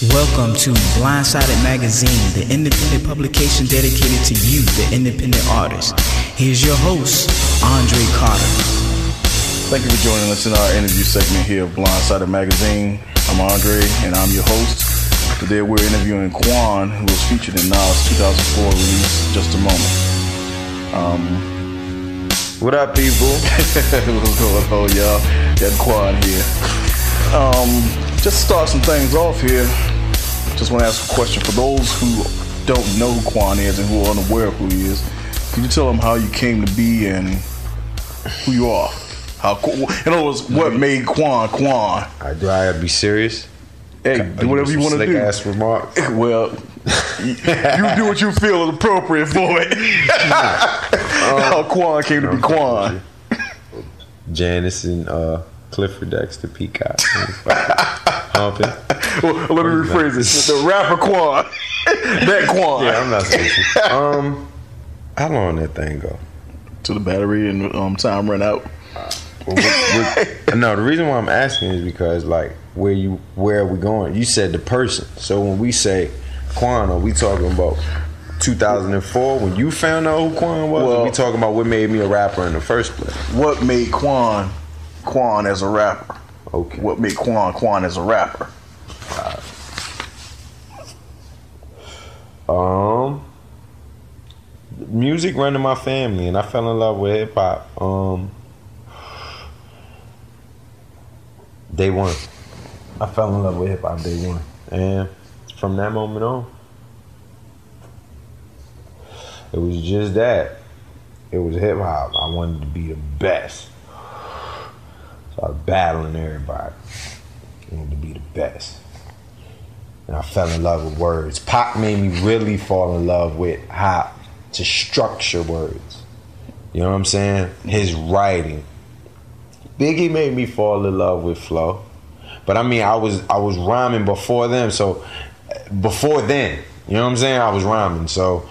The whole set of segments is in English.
Welcome to Blindsided Magazine, the independent publication dedicated to you, the independent artist. Here's your host, Andre Carter. Thank you for joining us in our interview segment here of Blindsided Magazine. I'm Andre, and I'm your host. Today we're interviewing Quan, who was featured in Nas' 2004 release, Just a Moment. What up, people? What's going on, y'all? Got Quan here. Just to start some things off here, just want to ask a question for those who don't know who Quan is and who are unaware of who he is. Can you tell them how you came to be and who you are? In other words, what made Quan Quan? Do I gotta be serious? Hey, do whatever you want to do. Ass remark. Well, you do what you feel is appropriate for it. How Quan came to be Quan. Janice and Clifford Dexter Peacock. Humping. Well, let me rephrase it. The rapper Quan. That Quan. Yeah, I'm not serious. How long that thing go? To the battery and time run out. No, the reason why I'm asking is because, like, where are we going? You said the person. So when we say Quan, are we talking about 2004 when you found out who Quan was? Or are we talking about what made me a rapper in the first place? What made Quan as a rapper? Okay. What made Quan as a rapper? Music run in my family, and I fell in love with hip hop. Day one. I fell in love with hip hop day one, and from that moment on, it was just that. It was hip hop. I wanted to be the best. So I was battling everybody. I wanted to be the best. And I fell in love with words. Pac made me really fall in love with how to structure words. You know what I'm saying? His writing. Biggie made me fall in love with flow. But I mean, I was rhyming before them. So before then, you know what I'm saying? I was rhyming. So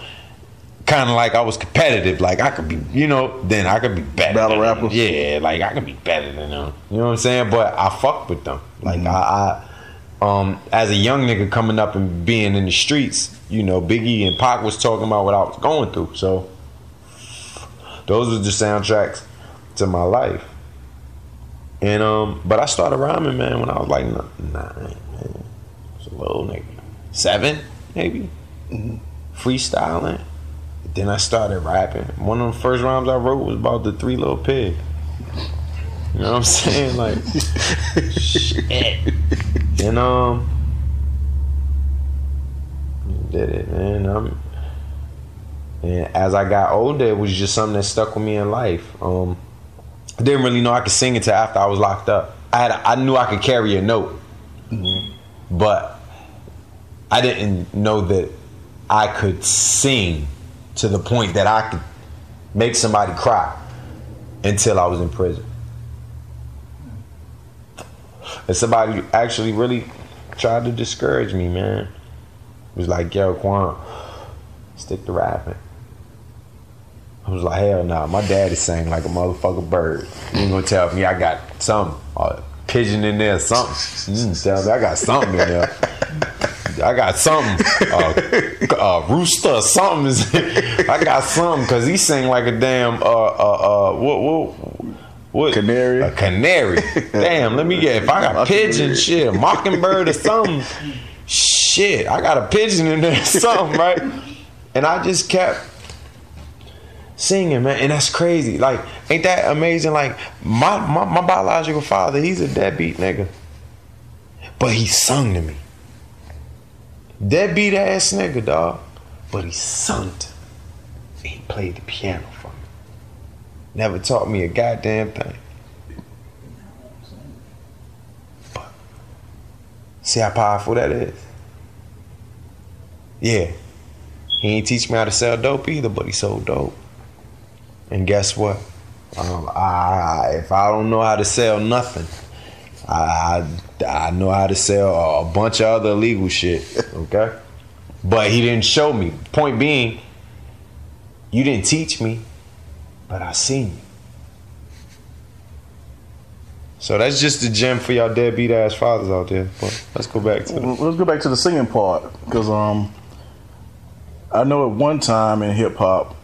kind of like I was competitive. Like I could be, then I could be better. Battle rappers? Yeah, like I could be better than them. You know what I'm saying? But I fucked with them. Like I as a young nigga coming up and being in the streets, Biggie and Pac was talking about what I was going through. So those were the soundtracks to my life. And but I started rhyming, man, when I was like 9, man. I was a little nigga. 7, maybe. Freestyling. Then I started rapping. One of the first rhymes I wrote was about the 3 Little Pigs. You know what I'm saying? Like, shit. And did it, man. And as I got older, it was just something that stuck with me in life. I didn't really know I could sing until after I was locked up. I knew I could carry a note, but I didn't know that I could sing to the point that I could make somebody cry until I was in prison. And somebody actually really tried to discourage me, man. It was like, yo, Quan, stick to rapping. I was like, hell nah, my daddy sang like a motherfucking bird. You ain't gonna tell me I got something, a pigeon in there, something. You didn't tell me I got something in there. I got something, rooster or something. I got something, cause he sang like a damn, what? Canary. A canary. Damn, let me get, if I got pigeon, shit, a mockingbird or something. Shit, I got a pigeon in there or something, right? And I just kept singing, man, and that's crazy. Like, ain't that amazing? Like, my biological father, he's a deadbeat nigga, but he sung to me. Deadbeat ass nigga, dog, but he sung to me. He played the piano for me. Never taught me a goddamn thing. But see how powerful that is? Yeah, he ain't teach me how to sell dope either, but he sold dope. And guess what? If I don't know how to sell nothing, I know how to sell a bunch of other illegal shit, okay? But he didn't show me. Point being, you didn't teach me, but I seen you. So that's just a gem for y'all deadbeat ass fathers out there. But let's go back to the singing part, because I know at one time in hip hop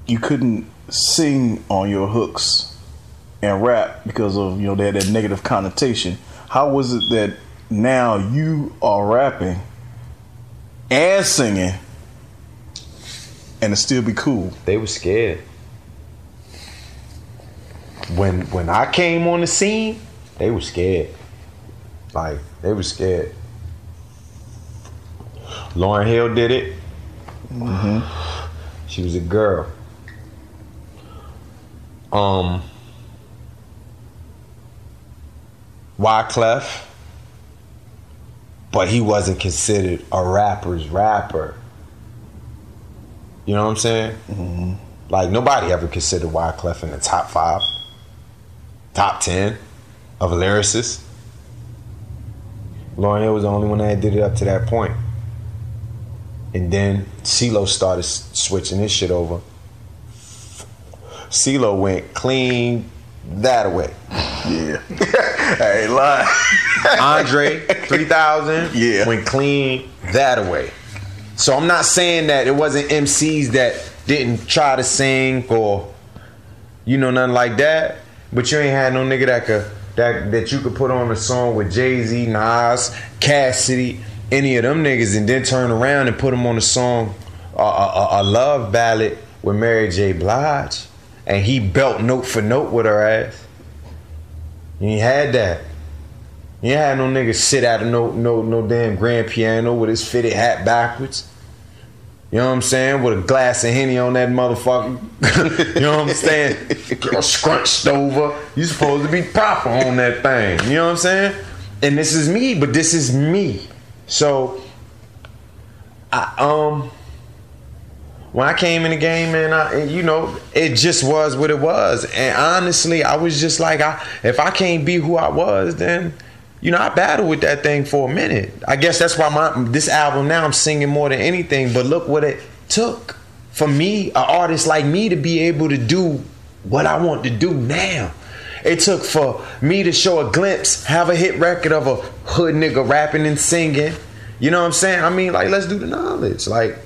you couldn't sing on your hooks and rap because of they had that negative connotation. How was it that now you are rapping and singing and it still be cool? They were scared. When I came on the scene, they were scared. Like, they were scared. Lauryn Hill did it. Mm-hmm. She was a girl. Wyclef, but he wasn't considered a rapper's rapper. You know what I'm saying? Mm-hmm. Like, nobody ever considered Wyclef in the top 5, top 10 of a lyricist. Lauryn Hill was the only one that did it up to that point. And then CeeLo started switching his shit over. CeeLo went clean that away. Yeah. I ain't lying. Andre 3000 went clean that away. So I'm not saying that it wasn't MCs that didn't try to sing or nothing like that, but you ain't had no nigga that you could put on a song with Jay-Z, Nas, Cassidy, any of them niggas, and then turn around and put them on a song, a love ballad with Mary J. Blige, and he belt note for note with her ass. You ain't had that. You ain't had no nigga sit at a no damn grand piano with his fitted hat backwards. You know what I'm saying? With a glass of Henny on that motherfucker. You know what I'm saying? Girl scrunched over. You supposed to be proper on that thing. You know what I'm saying? And this is me, but this is me. So, when I came in the game, man, it just was what it was. And honestly, I was just like, if I can't be who I was, then, I battled with that thing for a minute. I guess that's why this album now I'm singing more than anything. But look what it took for me, an artist like me, to be able to do what I want to do now. It took for me to show a glimpse, have a hit record of a hood nigga rapping and singing. You know what I'm saying? I mean, like, let's do the knowledge. Like,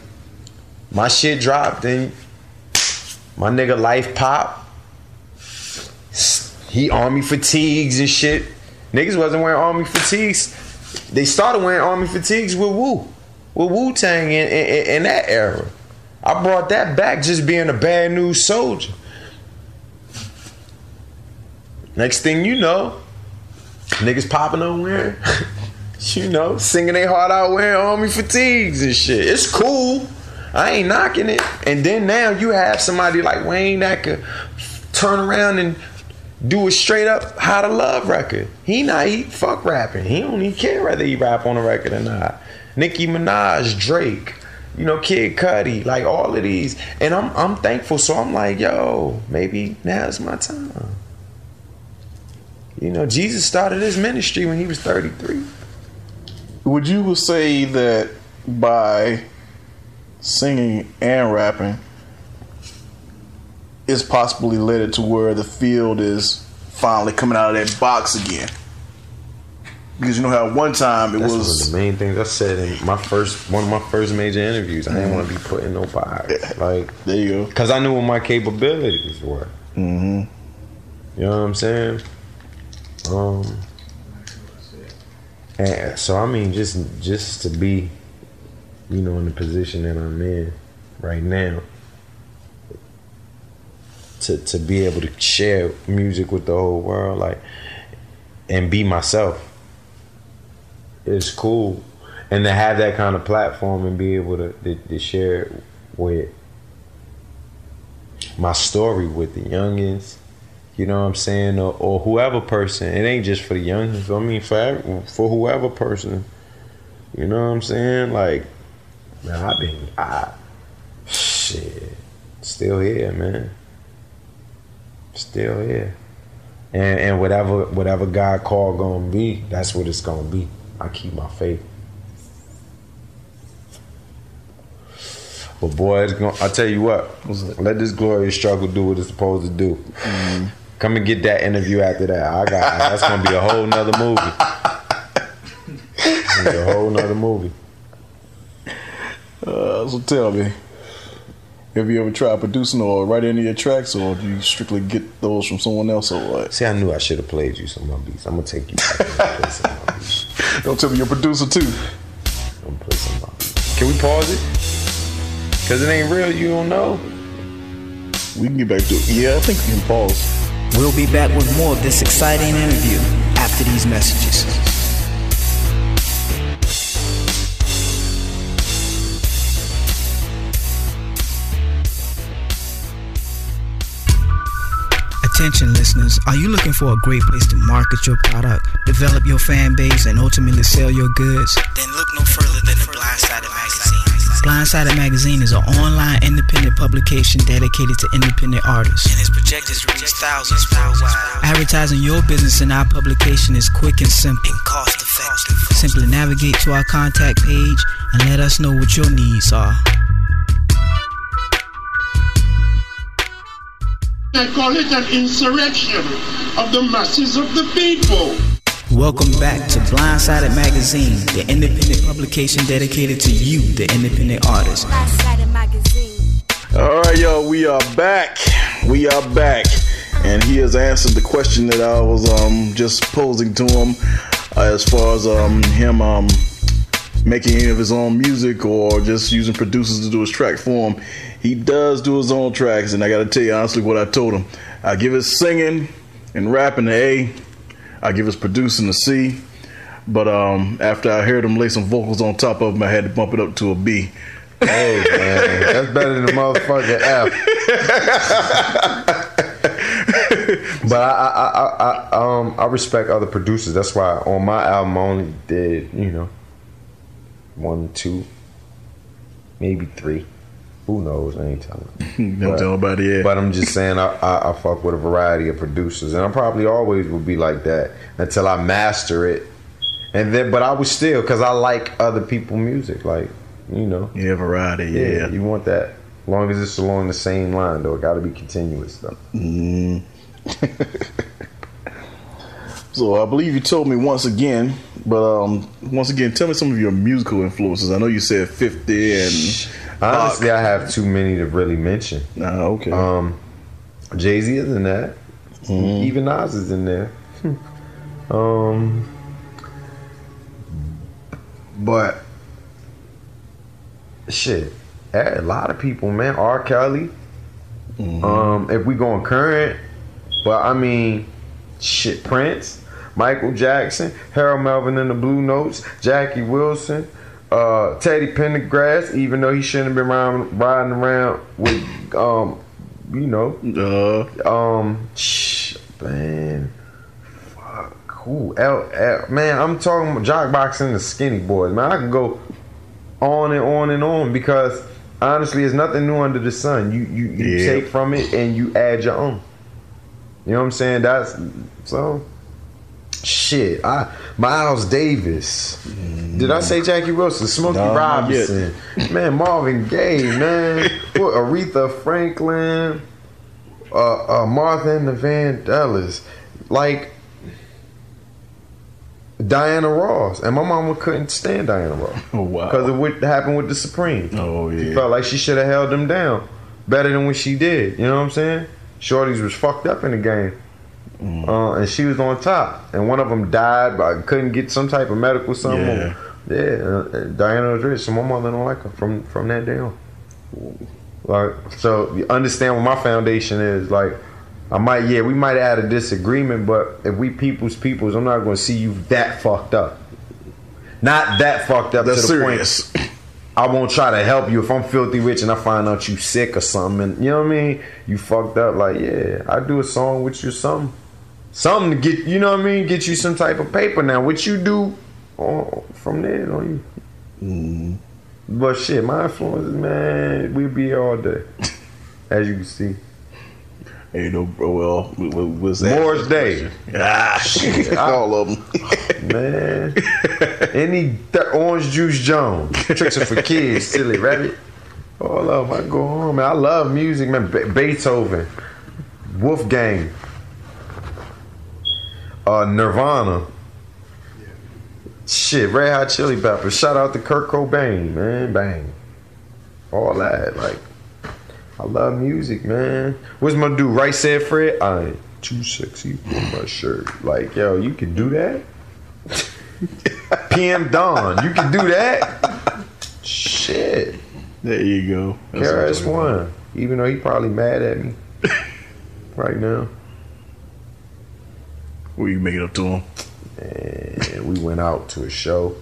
my shit dropped and my nigga Life Pop, he army fatigues and shit. Niggas wasn't wearing army fatigues. They started wearing army fatigues with Wu-Tang in that era. I brought that back just being a bad news soldier. Next thing you know, niggas popping on wearing, singing their heart out wearing army fatigues and shit. It's cool. I ain't knocking it. And then now you have somebody like Wayne that could turn around and do a straight up How to Love record. He fuck rapping. He don't even care whether he rap on a record or not. Nicki Minaj, Drake, Kid Cudi, like all of these. And I'm thankful. So I'm like, yo, maybe now's my time. Jesus started his ministry when he was 33. Would you say that by singing and rapping, it's possibly led it to where the field is finally coming out of that box again? Because how at one time That's one of the main things I said in one of my first major interviews. I didn't want to be put in no box. Like, there you go. Because I knew what my capabilities were. Mm-hmm. You know what I'm saying? And so I mean, just to be, in the position that I'm in right now, to be able to share music with the whole world, like, and be myself, it's cool. And to have that kind of platform and be able to share with my story with the youngins, you know what I'm saying, or whoever person. It ain't just for the youngins. I mean, for whoever person. You know what I'm saying? Like, man, shit, still here, man. Still here. And whatever God called gonna be, that's what it's gonna be. I keep my faith. But boy, I tell you what, let this glorious struggle do what it's supposed to do. Mm-hmm. Come and get that interview after that. That's gonna be a whole nother movie. It's a whole nother movie. So tell me, have you ever tried producing or writing any of your tracks, or do you strictly get those from someone else, or what? See, I knew I should have played you some of my beats. I'm gonna take you back and play some of my beats. Don't tell me you're a producer too. I'm gonna play some of my beats. Can we pause it? Cause it ain't real. You don't know. We can get back to it. Yeah, I think we can pause. We'll be back with more of this exciting interview after these messages. Attention listeners, are you looking for a great place to market your product, develop your fan base, and ultimately sell your goods? Then look no further than the Blindsided magazine. Blindsided magazine is an online independent publication dedicated to independent artists, and its projected to reach thousands worldwide. Advertising your business in our publication is quick and simple and cost effective. Simply navigate to our contact page and let us know what your needs are. I call it an insurrection of the masses of the people. Welcome back to Blindsided Magazine, the independent publication dedicated to you, the independent artist. Blindsided Magazine. All right, y'all, we are back. We are back. And he has answered the question that I was just posing to him as far as him making any of his own music or just using producers to do his track for him. He does do his own tracks, and I gotta tell you honestly what I told him. I give his singing and rapping an A. I give his producing a C. But after I heard him lay some vocals on top of him, I had to bump it up to a B. Hey man, that's better than the motherfucking F. But I respect other producers. That's why on my album I only did 1, 2, maybe 3. Who knows? I ain't telling. Don't tell nobody yet. But I'm just saying I fuck with a variety of producers, and I probably always will be like that until I master it. And then, but I was still, because I like other people's music, like Yeah, variety. Yeah, you want that. As long as it's along the same line, though, it got to be continuous, though. So I believe you told me once again, but once again, tell me some of your musical influences. I know you said 50 and honestly, I have too many to really mention. Okay. Jay-Z is in that. Even Nas is in there. But shit, a lot of people, man. R. Kelly. If we going current, but I mean, shit, Prince, Michael Jackson, Harold Melvin and the Blue Notes, Jackie Wilson, Teddy Pendergrass, even though he shouldn't have been riding around with, man, fuck, who? Man, I'm talking about jock boxing the Skinny Boys, man. I can go on and on and on because honestly, there's nothing new under the sun. You take from it and you add your own. You know what I'm saying? That's so. Shit, Miles Davis. Did I say Jackie Wilson? Smokey Robinson. Man, Marvin Gaye, man. Aretha Franklin. Martha and the Vandellas. Like Diana Ross. And my mama couldn't stand Diana Ross. Oh, wow. Because of what happened with the Supremes. Oh, yeah. She felt like she should have held them down better than what she did. You know what I'm saying? Shorties was fucked up in the game. And she was on top. And one of them died, but couldn't get some type of medical something. Diana was rich, so my mother don't like her from that day on. Like, so you understand what my foundation is. Like, we might add a disagreement, but if we people's, I'm not going to see you that fucked up. Not that fucked up. That's to the serious point. I won't try to help you if I'm filthy rich and I find out you sick or something. And, you know what I mean? You fucked up. Like, yeah, I do a song with you, something to get, you know what I mean? Get you some type of paper. Now, what you do from there on you. But shit, my influences, man, we be here all day, as you can see. Hey, no, bro. Well, what's that? Morris Day. Shit, all of them. Man, any Orange Juice Jones, Tricks Are for Kids, Silly Rabbit. All of them. I go home, man. I love music, man. Beethoven, Wolfgang, Nirvana. Shit, Red Hot Chili Peppers. Shout out to Kurt Cobain, man. Bang. All that. Like, I love music, man. What's my dude? Right Said Fred? I ain't too sexy for my shirt. Like, yo, you can do that? PM Dawn, you can do that? Shit. There you go. KRS-One. Even though he probably mad at me right now. What you make it up to him? And we went out to a show.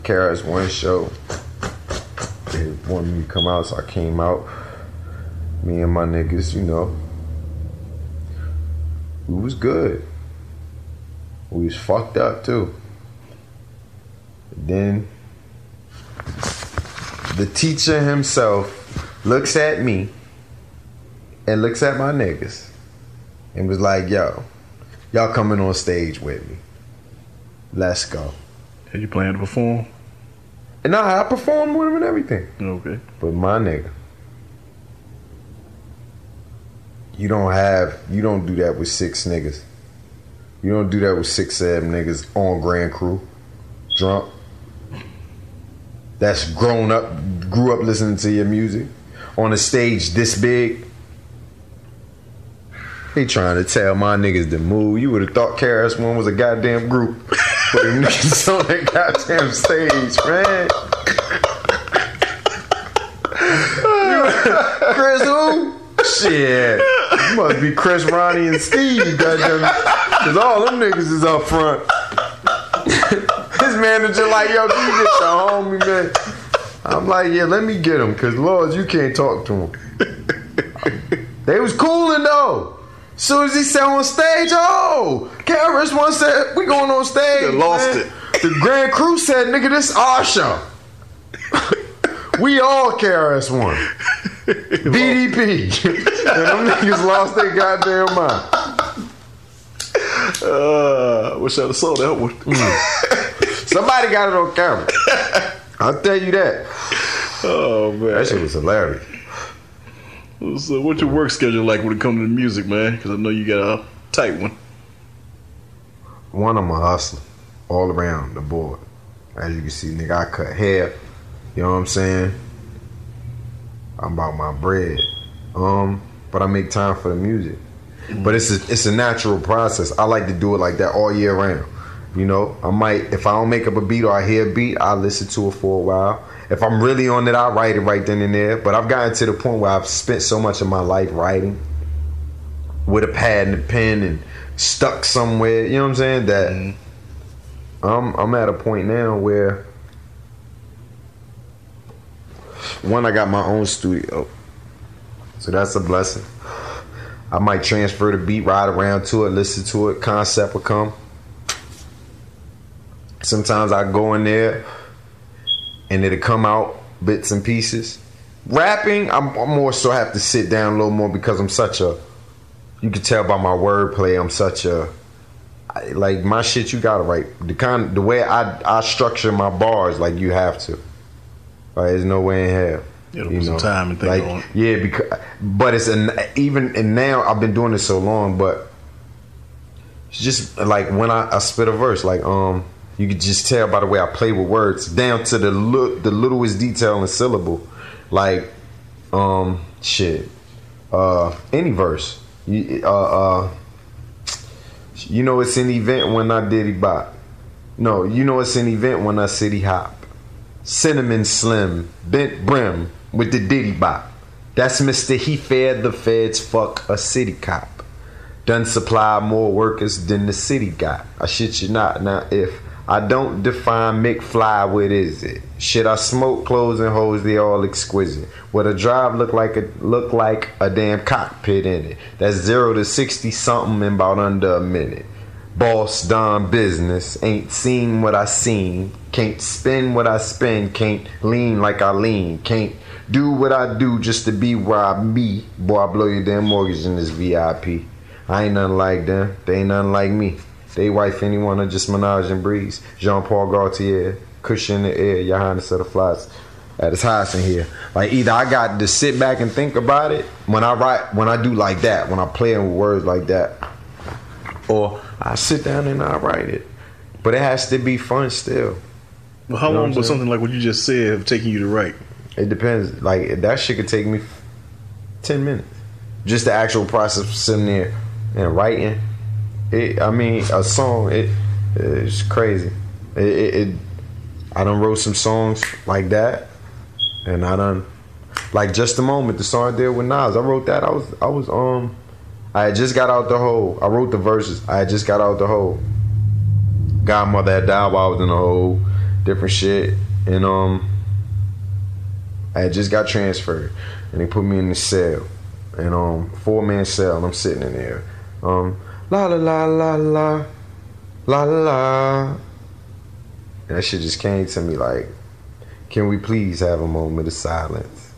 KRS-One show. They wanted me to come out, so I came out. Me and my niggas, you know. We was good. We was fucked up too. Then the teacher himself looks at me and looks at my niggas and was like, yo, y'all coming on stage with me. Let's go. Had you planned to perform? And nah, I performed with him and everything. Okay. But my nigga, you don't do that with 6 niggas. You don't do that with 6, 7 niggas on Grand Crew, drunk. That's grew up listening to your music on a stage this big. He trying to tell my niggas to move. You would have thought KRS-One was a goddamn group. But them niggas on that goddamn stage, man. Chris who? Shit. You must be Chris, Ronnie, and Steve, goddamn. Because all them niggas is up front. His manager like, yo, can you get your homie, man? I'm like, yeah, let me get him, because Lord, you can't talk to him. They was cooling though. As soon as he said on stage, oh, KRS-One said, we going on stage. They lost man. it. The Grand Crew said, nigga, this our show. We all KRS-One. BDP. And them niggas lost their goddamn mind. Wish I'd have saw that one. Somebody got it on camera. I'll tell you that. Oh, man. That shit was hilarious. So what's your work schedule like when it comes to the music, man? Because I know you got a tight one. One, I'm a hustler. All around the board. As you can see, nigga, I cut hair. You know what I'm saying? I'm about my bread. But I make time for the music. But it's a natural process. I like to do it like that all year round. You know, I might, if I don't make up a beat or I hear a beat, I listen to it for a while. If I'm really on it, I write it right then and there. But I've gotten to the point where I've spent so much of my life writing with a pad and a pen and stuck somewhere. You know what I'm saying? That I'm at a point now where, one, I got my own studio, so that's a blessing. I might transfer the beat, ride around to it, listen to it, concept will come. Sometimes I go in there and it'll come out bits and pieces. Rapping, I'm more so have to sit down a little more because I'm such a, you can tell by my wordplay, I'm such a, like my shit you gotta write. The way I structure my bars, like you have to. Like there's no way in hell. It'll put some time and think like, on it. Yeah, because, but it's and now I've been doing this so long, but it's just like when I spit a verse, like you could just tell by the way I play with words, down to the littlest detail and syllable. Like, any verse. You know it's an event when I diddy bop. No, you know it's an event when I city hop. Cinnamon Slim, bent brim with the diddy bop. That's Mr. He fed the feds, fuck a city cop. Done supply more workers than the city got. I shit you not. Now if I don't define McFly, what is it? Shit, I smoke clothes and hoes, they all exquisite. What a drive look like a damn cockpit in it. That's 0 to 60 something in about under a minute. Boss done business, ain't seen what I seen. Can't spend what I spend, can't lean like I lean. Can't do what I do just to be where I be. Boy, I blow your damn mortgage in this VIP. I ain't nothing like them, they ain't nothing like me. They wife anyone or just menage and breeze. Jean-Paul Gaultier, cushion in the air, your highness of the flies. at its highest in here. Like either I got to sit back and think about it when I do like that, when I play with words like that, or I sit down and I write it. But it has to be fun still. Well, how long would something like what you just said have taken you to write? It depends. Like that shit could take me 10 minutes. Just the actual process of sitting there and writing. A song. It's crazy. I done wrote some songs like that, and I done like Just a Moment, the song I did with Nas. I wrote that. I had just got out the hole. I wrote the verses. I had just got out the hole. Godmother had died while I was in the hole. Different shit, and I had just got transferred, and they put me in the cell, and 4-man cell, and I'm sitting in there, la la la la la la la, and that shit just came to me like, can we please have a moment of silence?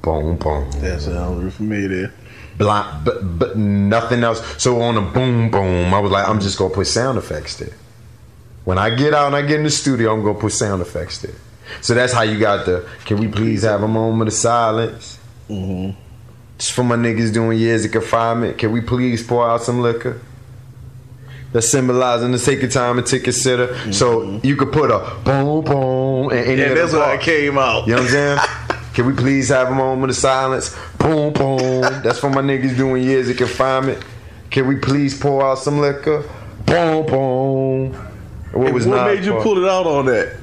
Boom, boom. That sounds familiar. But nothing else. So on a boom, boom, I was like, I'm just gonna put sound effects there. When I get out and I get in the studio, I'm gonna put sound effects there. So that's how you got the, can we please have a moment of silence? Mm-hmm. Just for my niggas doing years of confinement. Can we please pour out some liquor? That's symbolizing to take your time and to consider. Mm-hmm. So you could put a boom, boom. And that's how it came out. You know what I'm saying? Can we please have a moment of silence? Boom, boom. That's for my niggas doing years of confinement. Can we please pour out some liquor? Boom, boom. What made you pull it out on that?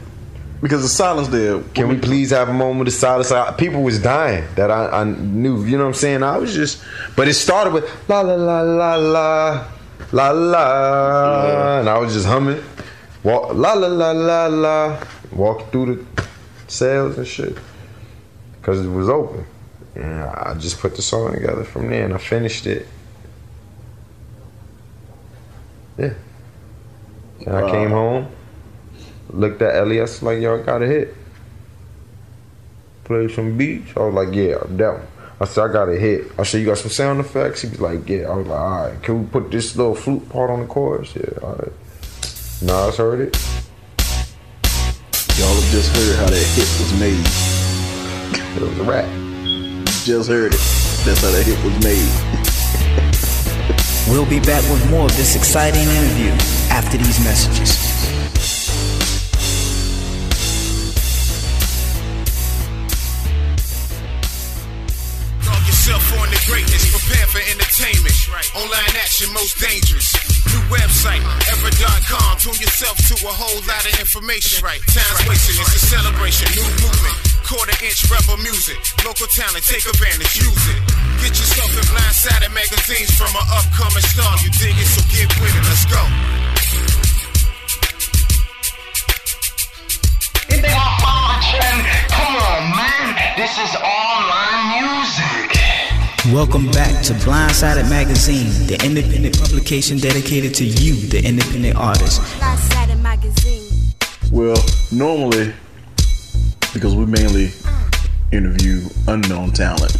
Because the silence there. Can we please have a moment of silence? People was dying that I knew. You know what I'm saying? I was just, but it started with la la la la la la la, and I was just humming, walk la la la la la, walking through the cells and shit, because it was open, and I just put the song together from there, and I finished it. Yeah. And I came home, looked at Elias like, yo, I got a hit. Played some beats. I was like, yeah, that one. I said, I got a hit. I said, you got some sound effects? He was like, yeah. I was like, all right, can we put this little flute part on the chorus? Yeah, all right. Nas heard it. Y'all have just heard how that hit was made. It was a rap. Just heard it. That's how that hit was made. We'll be back with more of this exciting interview after these messages. Call yourself on the greatness, prepare for entertainment. Online action, most dangerous. New website, ever.com. Tune yourself to a whole lot of information. Time's wasted, it's a celebration, new movement. Quarter-inch rebel music, local talent, take advantage, use it. Get yourself in Blindsided magazines from an upcoming star. You dig it, so get with it, let's go. If they want to follow the trend, come on, man. This is online music. Welcome back to Blindsided Magazine, the independent publication dedicated to you, the independent artist. Blindsided Magazine. Well, normally, because we mainly interview unknown talent,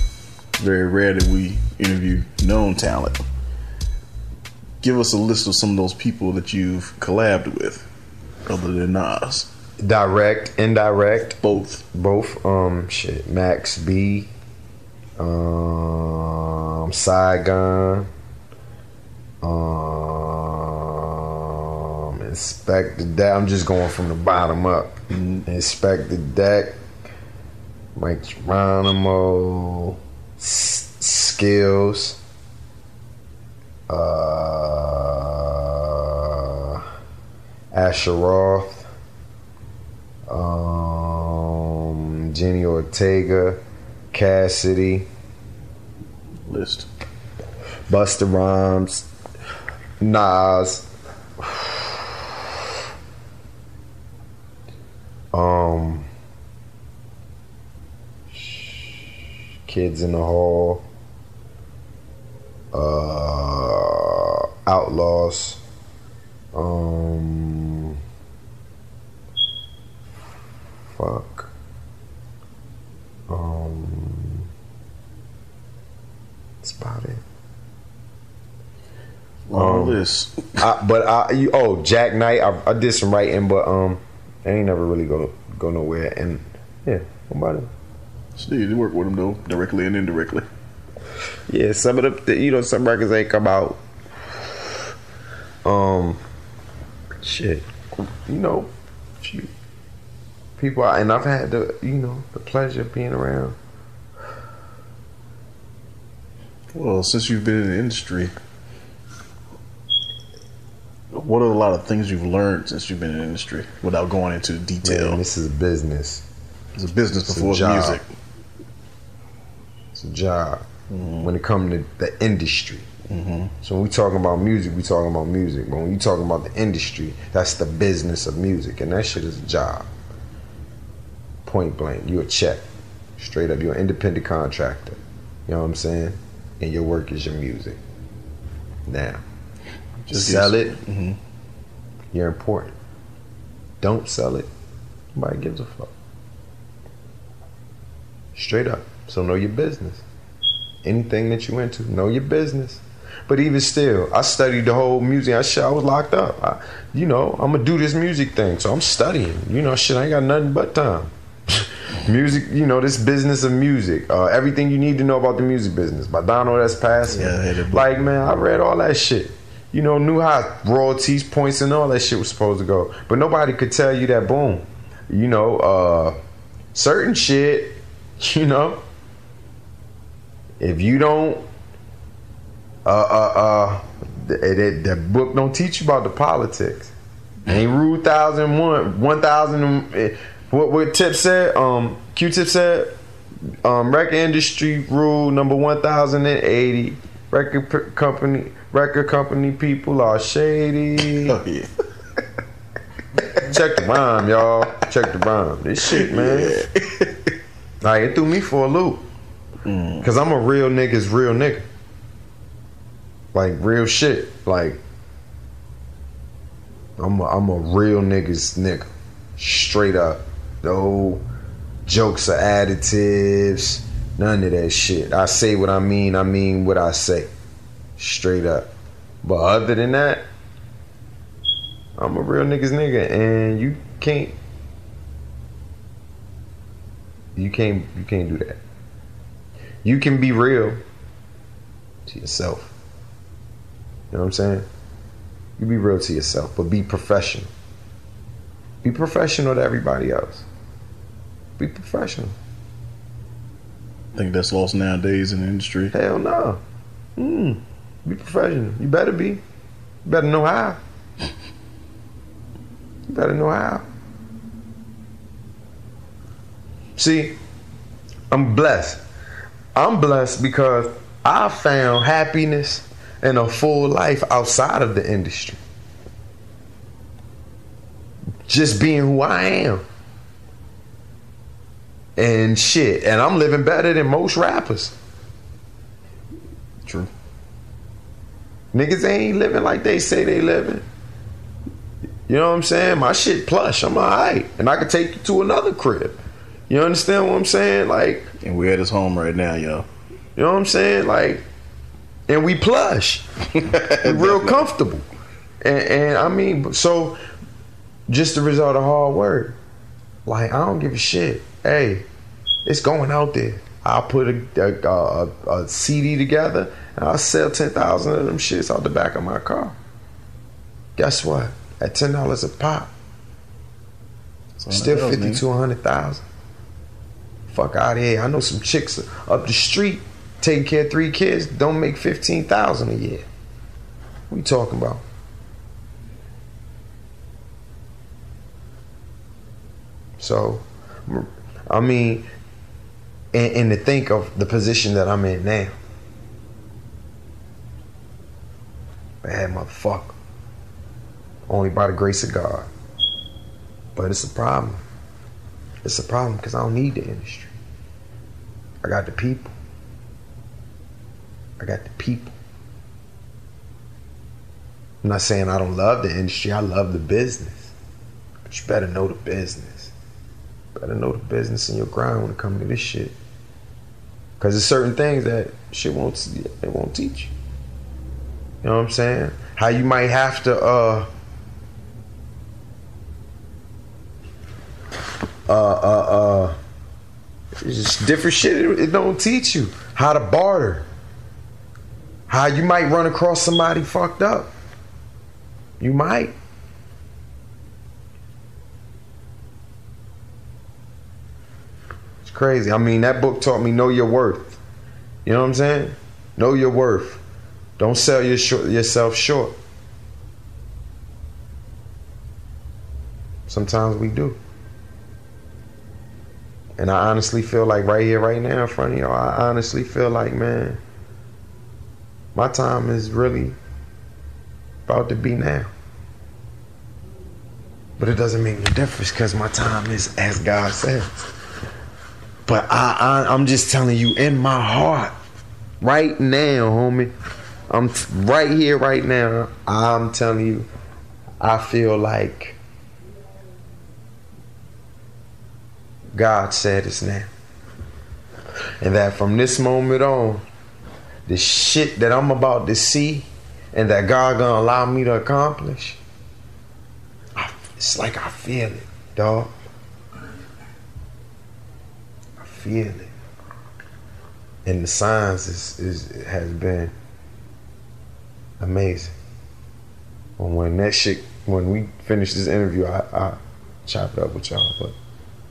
very rare that we interview known talent. Give us a list of some of those people that you've collabed with, other than Nas. Direct, indirect, both. Shit, Max B, Saigon, Inspector Deck. I'm just going from the bottom up. Inspector Deck, Mike Geronimo, Skills, Asher Roth, Jenny Ortega, Cassidy, list, Busta Rhymes, Nas, Kids in the Hall, Outlaws, that's about it. Long list. Jack Knight. I did some writing, but I ain't never really go nowhere. And yeah, Nobody. Steve, you work with them though, directly and indirectly. Yeah, some of the some records ain't come out. Shit, people, and I've had the pleasure of being around. Well, since you've been in the industry, what are a lot of things you've learned since you've been in the industry without going into detail? Man, this is a business. It's a business before it's a music. It's a job. When it comes to the industry. So when we talking about music, we talking about music. But when you talking about the industry, that's the business of music, and that shit is a job. Point blank, you a check, straight up. You're an independent contractor. You know what I'm saying? And your work is your music. Now, just sell it. You're important. Don't sell it. Nobody gives a fuck. Straight up. So know your business. Anything that you into, know your business. But even still, I studied the whole music. I was locked up. I'm gonna do this music thing, so I'm studying. Shit, I ain't got nothing but time. Music, this business of music. Everything you need to know about the music business. By Donald S. Passing. Yeah, like, man, I read all that shit. Knew how royalties, points, and all that shit was supposed to go. But nobody could tell you that, boom. Certain shit, if you don't, that book don't teach you about the politics. Ain't Rule 1001, what Tip said, Q-Tip said, record industry rule number 1080, record company people are shady. Oh, yeah. Check the rhyme, y'all. Check the rhyme. This shit, man. Like, it threw me for a loop. Cause I'm a real nigga's real nigga. Like, real shit. Like, I'm a real nigga's nigga. Straight up. No jokes or additives. None of that shit. I say what I mean what I say. Straight up. But other than that, I'm a real nigga's nigga, and you can't do that. You can be real to yourself. You know what I'm saying? You be real to yourself, but be professional. Be professional to everybody else. Be professional. I think that's lost nowadays in the industry. Hell no. Be professional. You better be. You better know how. You better know how. See, I'm blessed. I'm blessed because I found happiness and a full life outside of the industry. Just being who I am. And shit. And I'm living better than most rappers. True. Niggas ain't living like they say they living. You know what I'm saying? My shit plush. I'm alright. And I could take you to another crib. You understand what I'm saying? Like, and we're at his home right now, yo. You know what I'm saying? Like, and we plush. We real comfortable. And I mean, so just the result of hard work. Like, I don't give a shit. Hey, it's going out there. I'll put a CD together and I'll sell 10,000 of them shits out the back of my car. Guess what? At $10 a pop, still 50 to 100,000. Fuck out of here. I know some chicks up the street taking care of 3 kids don't make 15,000 a year. What you talking about? So, I mean, and to think of the position that I'm in now. Bad motherfucker. Only by the grace of God. But it's a problem. It's a problem because I don't need the industry. I got the people. I got the people. I'm not saying I don't love the industry. I love the business. But you better know the business. Better know the business in your grind when it comes to this shit. Because there's certain things that shit won't teach you. You know what I'm saying? How you might have to It's just different shit. It don't teach you how to barter. How you might run across somebody fucked up. You might. It's crazy. I mean, that book taught me know your worth. You know what I'm saying? Know your worth. Don't sell yourself short. Sometimes we do. And I honestly feel like right here, right now in front of y'all, I honestly feel like, man, my time is really about to be now. But it doesn't make no difference because my time is as God says. But I'm just telling you, in my heart, right now, homie, I'm right here, right now, I'm telling you, I feel like God said it's now. And that from this moment on, the shit that I'm about to see and that God gonna allow me to accomplish, it's like I feel it, dog. I feel it. And the signs has been amazing. When we finish this interview, I chop it up with y'all, but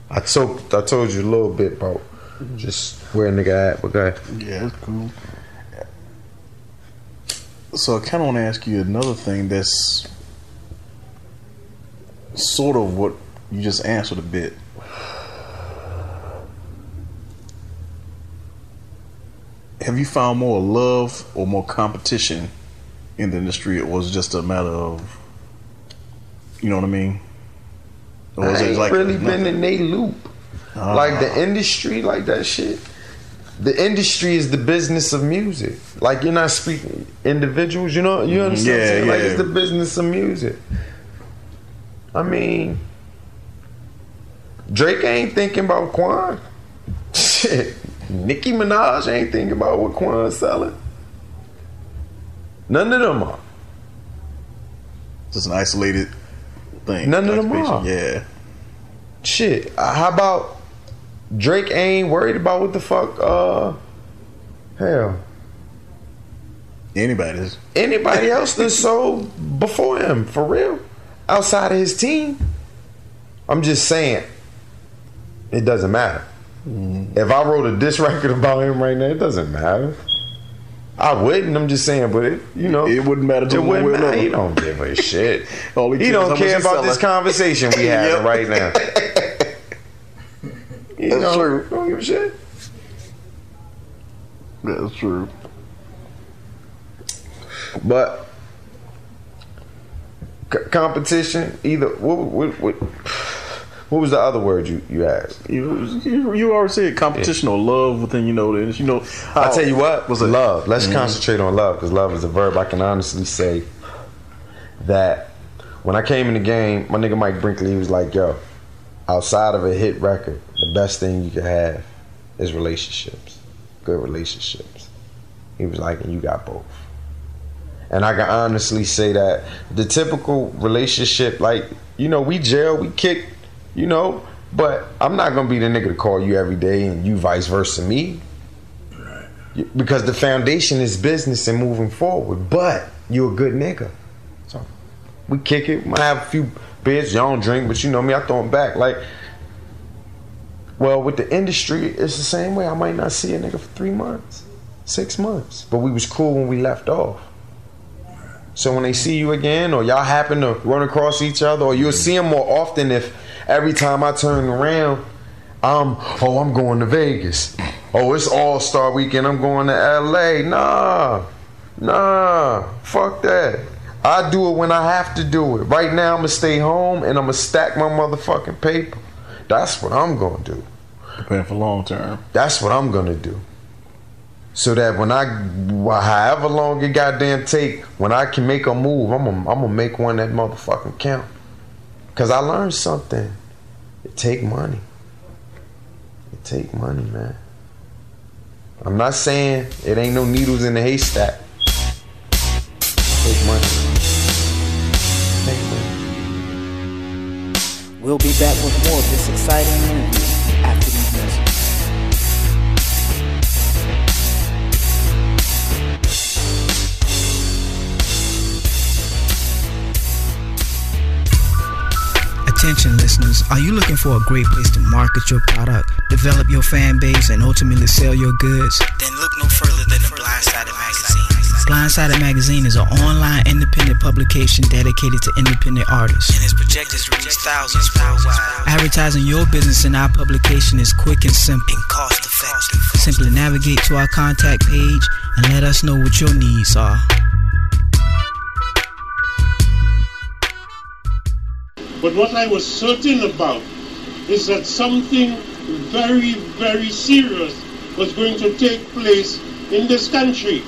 I told you a little bit about just where a nigga at, but go ahead. Yeah, that's cool. So I kind of want to ask you another thing that's sort of what you just answered a bit. Have you found more love or more competition in the industry, or was it just a matter of, you know what I mean? Or was I it ain't like really been in they loop. Like the industry, like that shit. The industry is the business of music. Like you're not speaking individuals, you know, you understand what I'm saying? Like it's the business of music. I mean, Drake ain't thinking about Quan. Shit. Nicki Minaj ain't thinking about what Quan's selling. None of them are. Just an isolated thing. None of them are. Yeah. Shit. How about Drake ain't worried about what the fuck? Hell. Anybody else that sold before him, for real. Outside of his team. I'm just saying, it doesn't matter. If I wrote a diss record about him right now, it doesn't matter. I wouldn't. I'm just saying, but it wouldn't matter to him. He don't give a shit. He don't care about this conversation we having right now. That's true. Don't give a shit. That's true. But competition, either what was the other word you asked? You already said competition or love within, I'll tell you what, was love. Let's concentrate on love, because love is a verb. I can honestly say that when I came in the game, my nigga Mike Brinkley, he was like, yo, outside of a hit record, the best thing you can have is relationships. Good relationships. He was like, and you got both. And I can honestly say that the typical relationship, like, we jail, we kick, but I'm not gonna be the nigga to call you every day and you vice versa me. Right. Because the foundation is business and moving forward. But you a good nigga. So we kick it. Might have a few beers, y'all don't drink, but you know me, I throw them back. Like, well, with the industry, it's the same way. I might not see a nigga for 3 months, 6 months. But we was cool when we left off. So when they see you again, or y'all happen to run across each other, or you'll see them more often if every time I turn around, I'm going to Vegas. Oh, it's All-Star Weekend, I'm going to LA. Nah, fuck that. I do it when I have to do it. Right now, I'm going to stay home and I'm going to stack my motherfucking paper. That's what I'm going to do. Prepare for long term. That's what I'm going to do. So that when however long it goddamn take, when I can make a move, I'm gonna make one that motherfucking count. Cause I learned something. It take money. It take money, man. I'm not saying it ain't no needles in the haystack. It take money. It take money. We'll be back with more of this exciting interview after these messages. Attention listeners, are you looking for a great place to market your product, develop your fan base, and ultimately sell your goods? Then look no further than the Blindsided magazine. Blindsided magazine is an online independent publication dedicated to independent artists, and its projected to reach thousands worldwide. Advertising your business in our publication is quick and simple and cost effective. Simply navigate to our contact page and let us know what your needs are. But what I was certain about is that something very, very serious was going to take place in this country.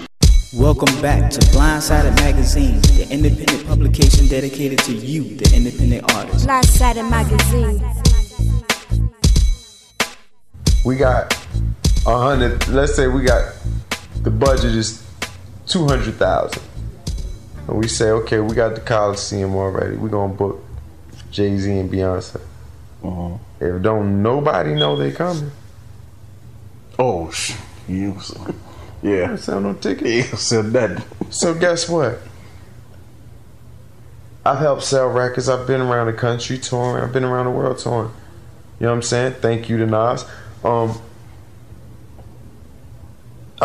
Welcome back to Blindsided Magazine, the independent publication dedicated to you, the independent artist. Blindsided Magazine. We got 100. Let's say we got the budget is 200,000, and we say, okay, we got the Coliseum already. We're gonna book Jay-Z and Beyonce. If don't nobody know they coming. Oh, yeah. I sell no ticket. Yeah, sell that. So guess what? I've helped sell records. I've been around the country touring. I've been around the world touring. You know what I'm saying? Thank you to Nas. 1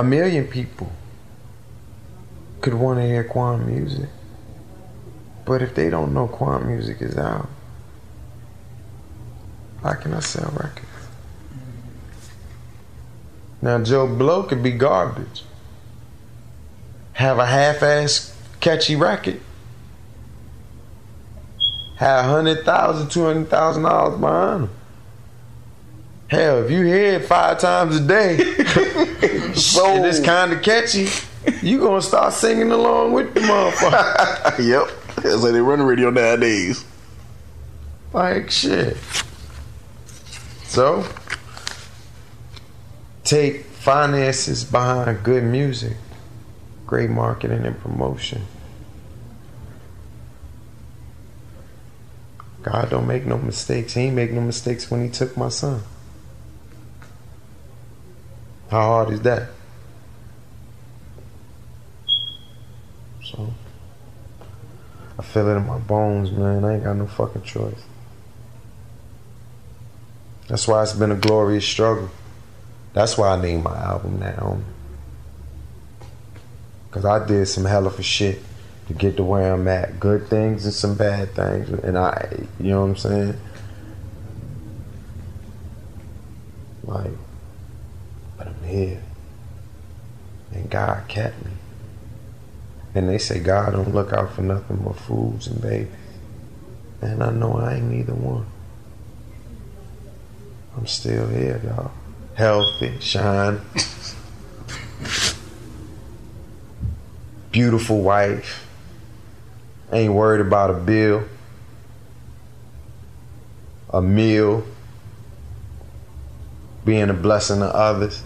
million people could want to hear Quan music. But if they don't know Quan music is out, how can I sell records? Now Joe Blow could be garbage, have a half-ass catchy record, have $100,000, $200,000 behind him. Hell, if you hear it 5 times a day, so and it's kind of catchy, you gonna start singing along with the motherfucker. Yep, that's like they run the radio nowadays. Like shit. So, take finances behind good music, great marketing and promotion. God don't make no mistakes. He ain't make no mistakes when he took my son. How hard is that? So, I feel it in my bones, man. I ain't got no fucking choice. That's why it's been a glorious struggle. That's why I named my album that, homie. Cause I did some hell of a shit to get to where I'm at. Good things and some bad things. And you know what I'm saying? Like, but I'm here. And God kept me. And they say God don't look out for nothing but fools and babies. And I know I ain't neither one. I'm still here, y'all. Healthy, shine. Beautiful wife. Ain't worried about a bill. A meal. Being a blessing to others.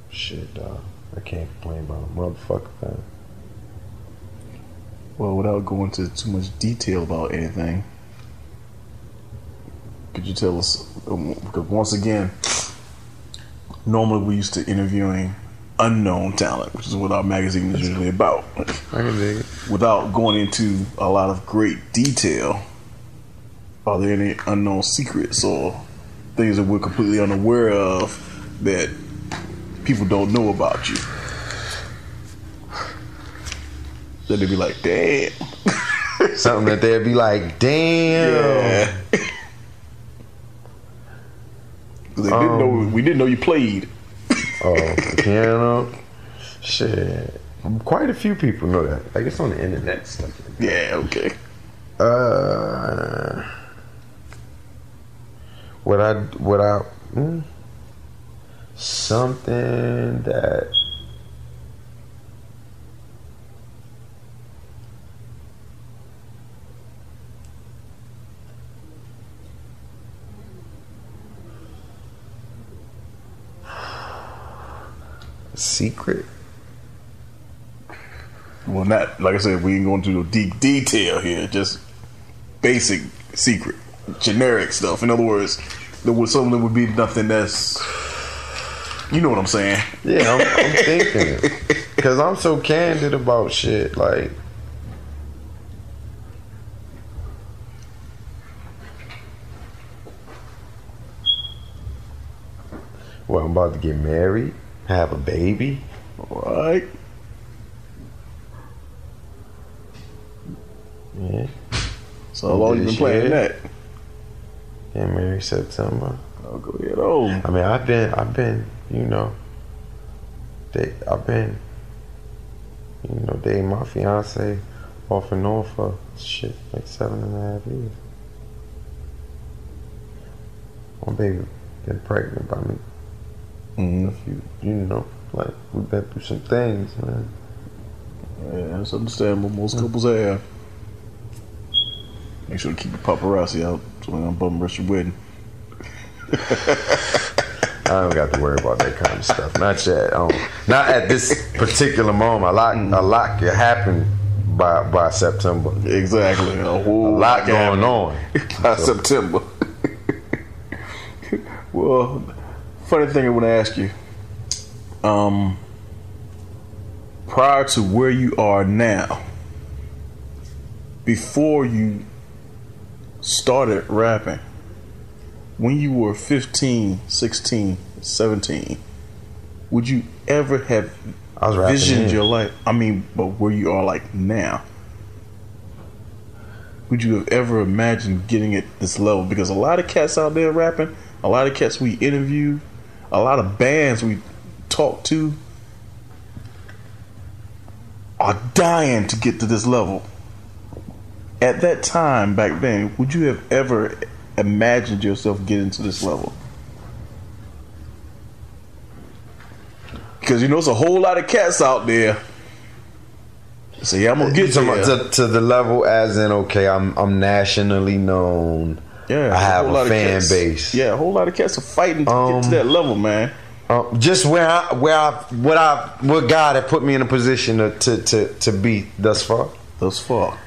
Shit, dog. I can't complain about a motherfucker thing. Well, without going into too much detail about anything, could you tell us, because once again, normally we used to interviewing unknown talent, which is what our magazine is usually about. I can dig it. Without going into a lot of great detail, are there any unknown secrets or things that we're completely unaware of that people don't know about you? That they'd be like, damn. Something that they'd be like, damn. Yeah. They didn't know, we didn't know you played. Oh, piano? Shit. Quite a few people know that. Like, it's on the internet stuff. Yeah, okay. Something that secret? Well, not, like I said, we ain't going to do deep detail here, just basic secret, generic stuff. In other words, there was something that would be nothing that's, you know what I'm saying? Yeah, I'm thinking it. Because I'm so candid about shit. Like, I'm about to get married, have a baby. Right. Yeah. So how long you been playing that? Yeah, married September. Oh, go ahead. Oh. I mean, I've been, you know, dating my fiance off and on for shit like 7.5 years. My baby been pregnant by me. You know, like we've been through some things, man. Yeah, that's understandable. Most couples have. Make sure to keep the paparazzi out so we don't bum rush your wedding. I don't got to worry about that kind of stuff. Not yet. Not at this particular moment. A lot can happen by September. Exactly. A lot going on by September. Well, funny thing I want to ask you. Prior to where you are now, before you started rapping, when you were 15, 16, 17, would you ever have visioned your life? I mean, but where you are like now, would you have ever imagined getting at this level? Because a lot of cats out there rapping, a lot of cats we interview, a lot of bands we talk to are dying to get to this level. At that time, back then, would you have ever imagined yourself getting to this level? Because you know, it's a whole lot of cats out there. So yeah, I'm gonna get to the level as in, okay, I'm nationally known. Yeah, I have a fan base. Yeah, a whole lot of cats are fighting to get to that level, man. Just what God had put me in a position to be thus far. Thus far.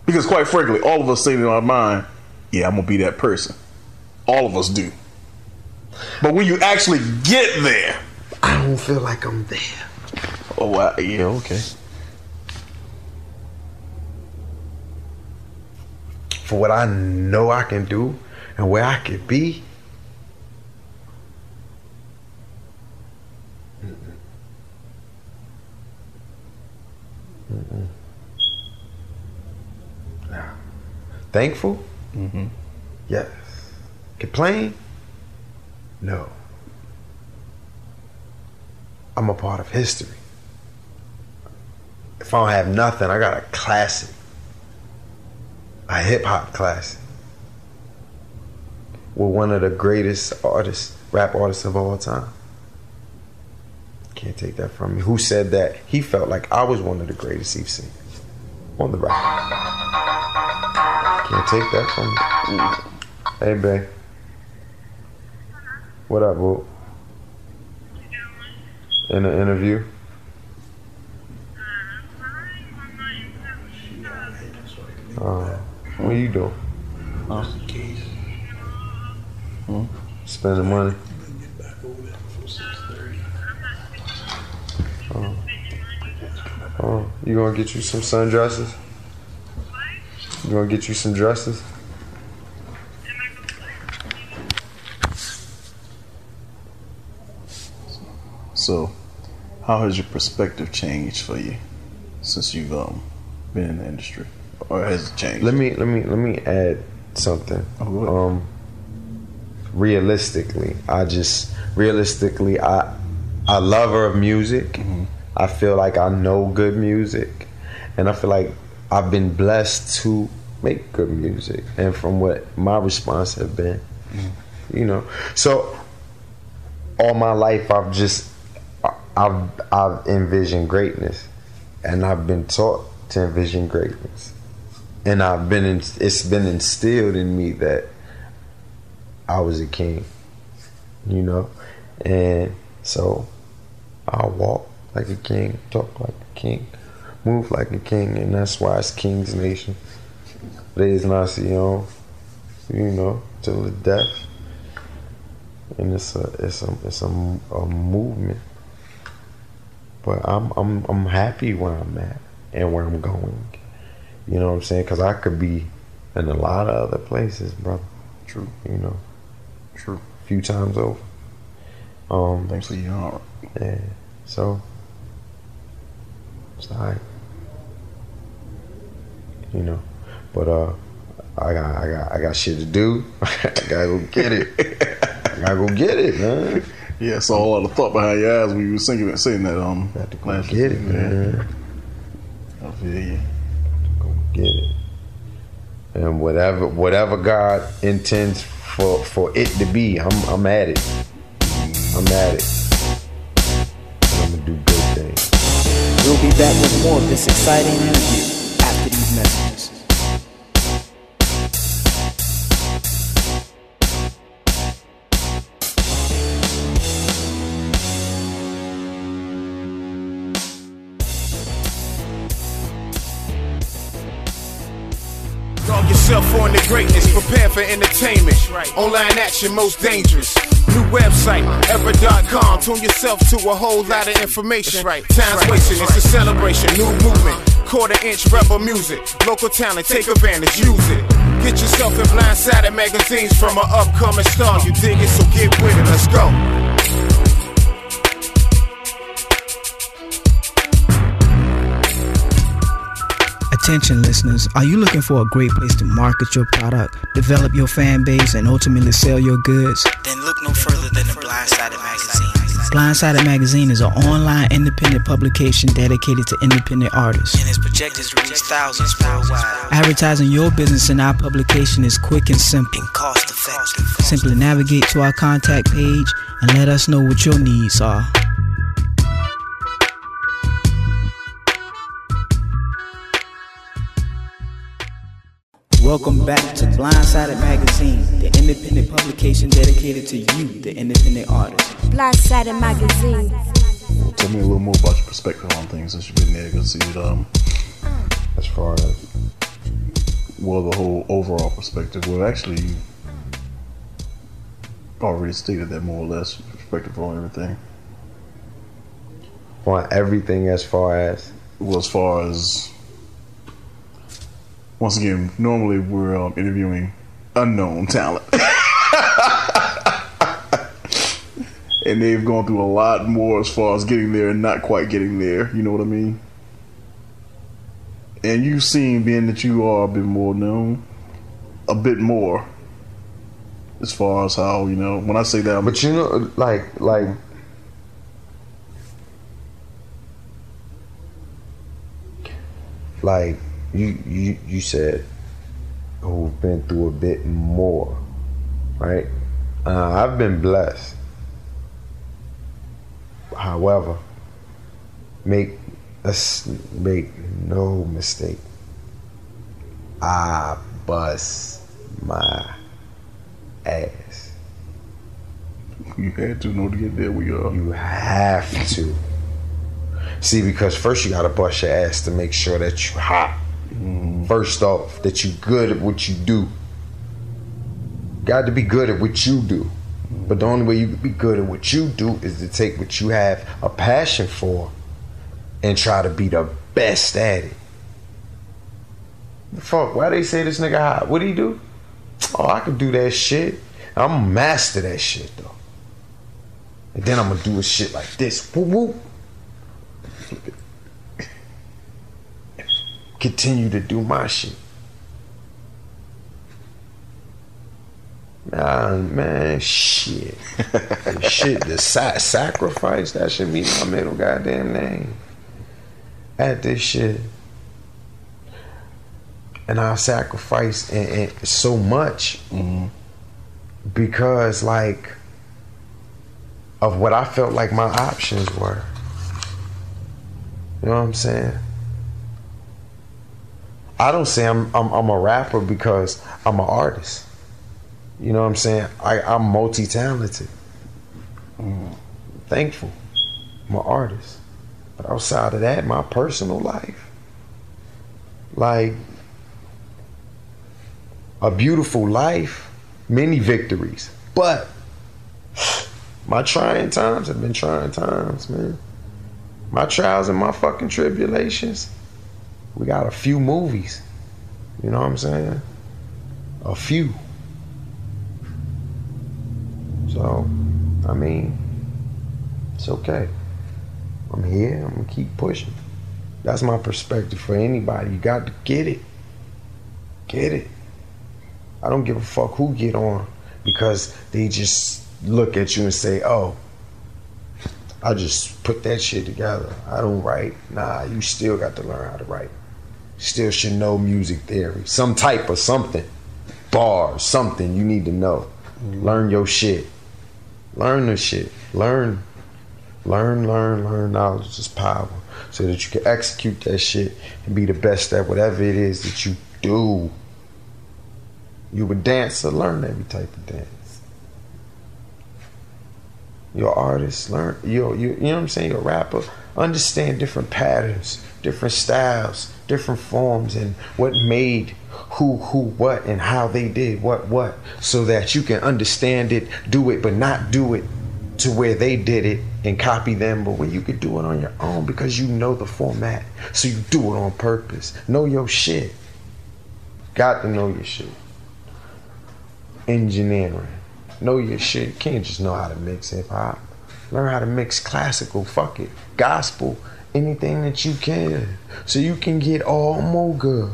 Because quite frankly, all of us say in our mind, yeah, I'm gonna be that person. All of us do. But when you actually get there, I don't feel like I'm there. Oh, yeah, okay. For what I know I can do and where I could be. Thankful? Mm-hmm. Yes. Complain? No. I'm a part of history. If I don't have nothing, I got a classic. A hip-hop classic. With one of the greatest rap artists of all time. Can't take that from me. Who said that? He felt like I was one of the greatest he's seen on the record. Can't take that from me. Hey, babe. What up, boo? In an interview? What are you doing? Spending money. You gonna get you some sundresses? You gonna get you some dresses? So, how has your perspective changed for you since you've been in the industry, or has it changed? Let me add something. Realistically, I lover of music. Mm-hmm. I feel like I know good music, and I feel like I've been blessed to make good music, and from what my response have been, you know. So all my life I've envisioned greatness, and I've been taught to envision greatness, and it's been instilled in me that I was a king, you know, and so I walk like a king, talk like a king, move like a king, and that's why it's King's Nation. Reyes Nacion, you know, till the death, and it's a movement. But I'm happy where I'm at and where I'm going. You know what I'm saying? Because I could be in a lot of other places, brother. True. You know. True. A few times over. Thanks for your heart. Yeah. So it's alright. You know. But I got shit to do. I gotta go get it. I gotta go get it, man. Yeah, I saw a lot of thought behind your eyes when you were saying that. Got to go get it, man. I feel you. Go get it. And whatever God intends for it to be, I'm at it. I'm at it. And I'm gonna do good things. We'll be back with more of this exciting interview after these messages. Dog yourself on the greatness, prepare for entertainment. Online action most dangerous. New website, ever.com. Tune yourself to a whole lot of information. Time's wasting, it's a celebration. New movement, quarter-inch rebel music. Local talent, take advantage, use it. Get yourself in Blindsided magazines from an upcoming star. You dig it, so get with it, let's go. Attention listeners, are you looking for a great place to market your product, develop your fan base, and ultimately sell your goods? Then look no further than the Blindsided magazine. Blindsided magazine is an online independent publication dedicated to independent artists, and is projected to reach thousands worldwide. Advertising your business in our publication is quick and simple and cost effective. Simply navigate to our contact page and let us know what your needs are. Welcome back to Blindsided Magazine, the independent publication dedicated to you, the independent artist. Blindsided Magazine. Tell me a little more about your perspective on things since you've been there. Because see it, As far as well, the whole overall perspective. Well, actually, you already stated that more or less perspective on everything. on everything as far as once again, normally we're interviewing unknown talent. And they've gone through a lot more as far as getting there and not quite getting there. You know what I mean? And you've seen, being that you are a bit more known, a bit more as far as how, you know, when I say that, but you know, like you said who've been through a bit more, right? I've been blessed. However, make no mistake, I bust my ass. you had to know to get there where you are. You have to. See, because first you gotta bust your ass to make sure that you hot. First off, that you good at what you do. Got to be good at what you do. But the only way you can be good at what you do is to take what you have a passion for and try to be the best at it. Fuck, why they say this nigga hot? What do he do? Oh, I can do that shit. I'm gonna master that shit though. And then I'm gonna do a shit like this. Whoop whoop. Continue to do my shit. Nah, man, shit. The sacrifice, that should be my middle goddamn name. At this shit. And I sacrifice and so much because, like, of what I felt like my options were. You know what I'm saying? I don't say I'm a rapper because I'm an artist. You know what I'm saying? I'm multi-talented. Thankful. I'm an artist. But outside of that, my personal life, like, a beautiful life, many victories. But my trying times have been trying times, man. My trials and my fucking tribulations. We got a few movies. You know what I'm saying? A few. So, I mean, it's okay. I'm here. I'm gonna keep pushing. That's my perspective for anybody. You got to get it. Get it. I don't give a fuck who get on, because they just look at you and say, oh, I just put that shit together. I don't write. Nah, you still got to learn how to write. Still should know music theory. Some type of something. Bars, something you need to know. Learn your shit. Learn the shit. Learn. Knowledge is power. So that you can execute that shit and be the best at whatever it is that you do. You a dancer, learn every type of dance. You're an artist, learn. You know what I'm saying? You're a rapper. Understand different patterns, different styles, different forms, and what made who, what, and how they did what, so that you can understand it, do it, but not do it to where they did it and copy them, but where you could do it on your own because you know the format. So you do it on purpose. Know your shit. Got to know your shit. Engineering. Know your shit. You can't just know how to mix hip hop. Learn how to mix classical, fuck it, gospel, anything that you can, so you can get all more good.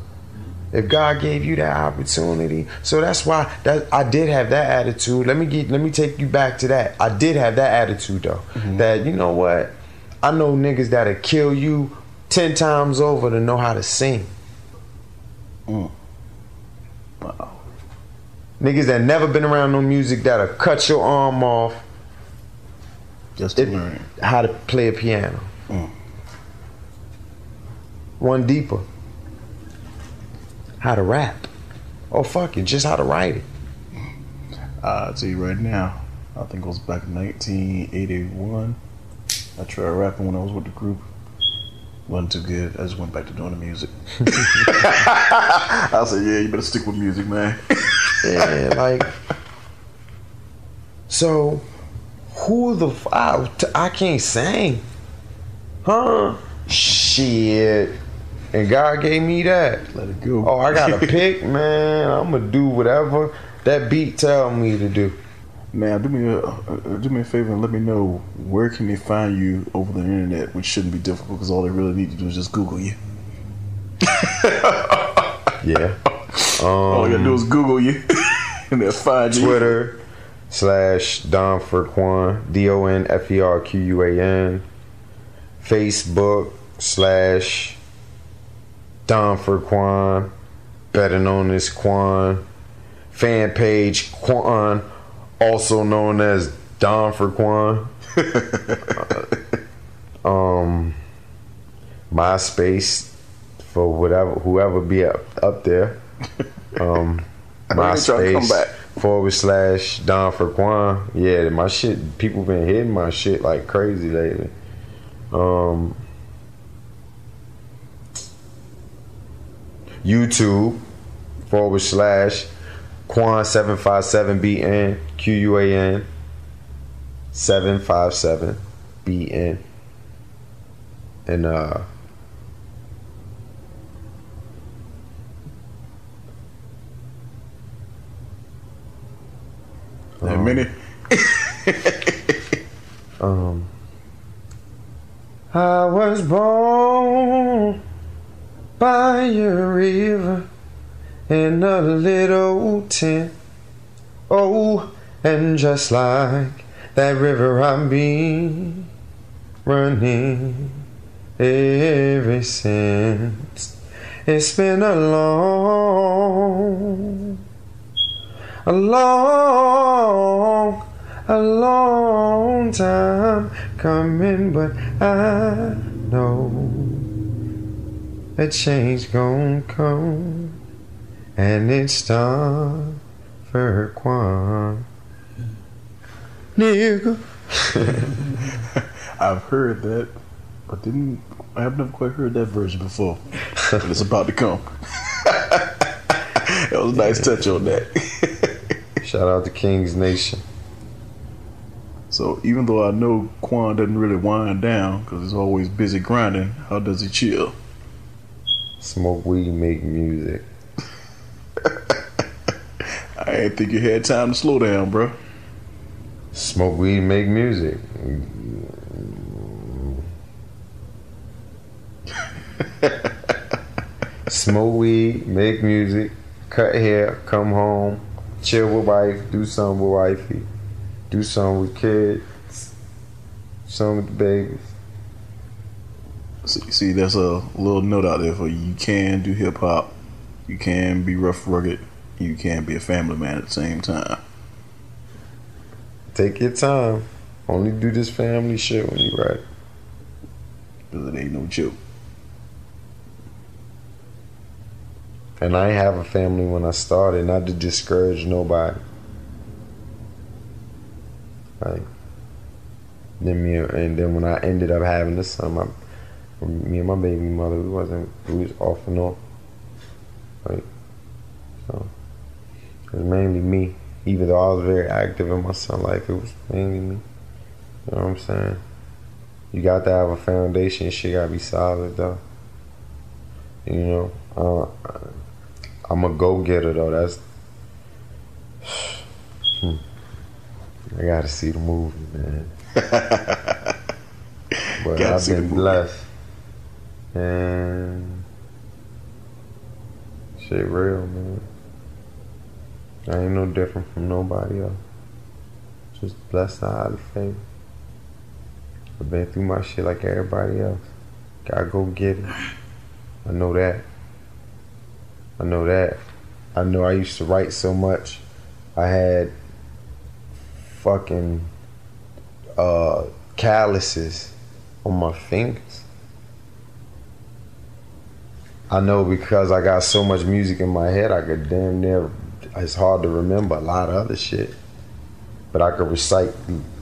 If God gave you that opportunity, so that's why I did have that attitude. Let me take you back to that. I did have that attitude though. That, you know what? I know niggas that'll kill you 10 times over to know how to sing. Wow. Niggas that never been around no music that'll cut your arm off just to learn how to play a piano. One deeper. How to rap. Oh fuck it, just how to write it. I'll tell you right now, I think it was back in 1981. I tried rapping when I was with the group. Wasn't too good. I just went back to doing the music. I said, yeah, you better stick with music, man. Yeah, like, so who the I can't sing, huh? Shit. And God gave me that. Let it go. Oh, I got to pick, man. I'm gonna do whatever that beat tell me to do. Man, do me a favor and let me know, where can they find you over the internet, which shouldn't be difficult because all they really need to do is just Google you. Yeah. All you gotta do is Google you and they'll find you. Twitter /DonForQuan, DonFerQuan. Facebook /DonForQuan, better known as Quan. Fan page Quan, also known as Don for Quan. MySpace for whoever be up there. MySpace /Don for Quan. Yeah, my shit, people been hitting my shit like crazy lately. YouTube /Quan757BN QUAN 757BN. And that many. I was born by a river in a little tent. Oh, and just like that river I've been running ever since. It's been a long time coming, but I know a change gon' come, and it's time for Quan. Nigga. I've heard that, but I've never quite heard that version before. But it's about to come. That was a nice touch on that. Shout out to King's Nation. So even though I know Quan doesn't really wind down because he's always busy grinding, how does he chill? Smoke weed, make music. I didn't think you had time to slow down, bro. Smoke weed, make music. Smoke weed, make music, cut hair, come home, chill with wife, do something with wifey, do something with kids, something with the babies. See, there's a little note out there for you. You can do hip hop, you can be rough, rugged, you can be a family man at the same time. Take your time. Only do this family shit when you right. Because it ain't no joke. And I ain't have a family when I started, not to discourage nobody. Like, then when I ended up having a son, me and my baby mother, we was off and on. Like, so it was mainly me. Even though I was very active in my son's life, it was mainly me. You know what I'm saying? You got to have a foundation. Shit got to be solid, though. You know, I'm a go-getter, though. That's... I got to see the movie, man. But I've been blessed. And... shit real, man. I ain't no different from nobody else. Just blessed and highly favored. I've been through my shit like everybody else. Gotta go get it. I know that. I know I used to write so much. I had fucking calluses on my fingers. I know because I got so much music in my head, I could damn near... It's hard to remember a lot of other shit. But I could recite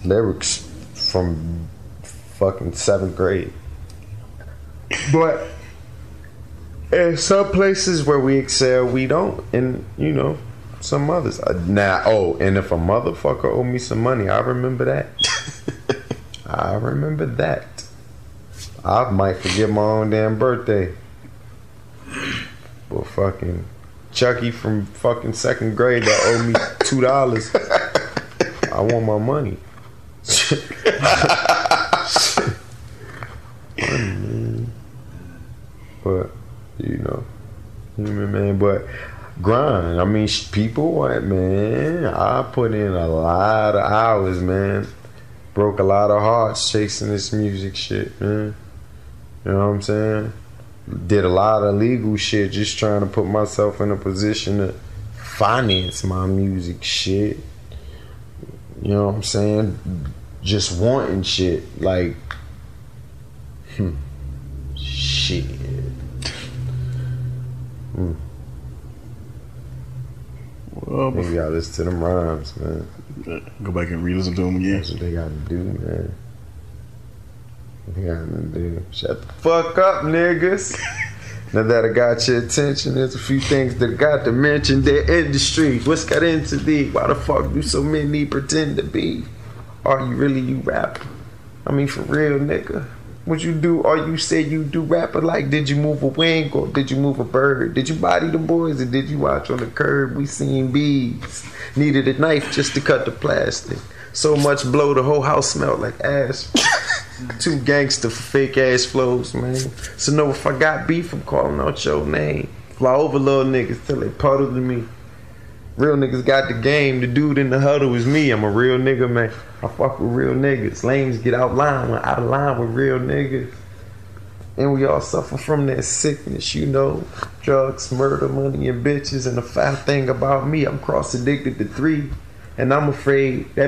lyrics from fucking 7th grade. But in some places where we excel, we don't. And, you know, some others. And if a motherfucker owe me some money, I remember that. I remember that. I might forget my own damn birthday. But fucking... Chucky from fucking 2nd grade that owed me $2. I want my money. But you know, man. But grind. I mean, people want, man. I put in a lot of hours, man. Broke a lot of hearts chasing this music shit, man. You know what I'm saying? Did a lot of legal shit just trying to put myself in a position to finance my music shit. You know what I'm saying? Just wanting shit. Like, shit. Well, maybe I listen to them rhymes, man. Go back and re-listen to them again. That's what they gotta do, man. Shut the fuck up, niggas. Now that I got your attention, there's a few things that I got to mention. Their industries. What's got into thee? Why the fuck do so many pretend to be? Are you really you rapper? I mean, for real, nigga. What you do, or you say you do rapper like, did you move a wing or did you move a bird? Did you body the boys or did you watch on the curb? We seen bees. Needed a knife just to cut the plastic. So much blow, the whole house smelled like ass. Too gangster for fake ass flows, man. So know if I got beef, I'm calling out your name. Fly over little niggas till they puddle to me. Real niggas got the game. The dude in the huddle is me. I'm a real nigga, man. I fuck with real niggas. Lames get out of line with real niggas. And we all suffer from that sickness, you know. Drugs, murder, money, and bitches. And the foul thing about me, I'm cross addicted to 3. And I'm afraid that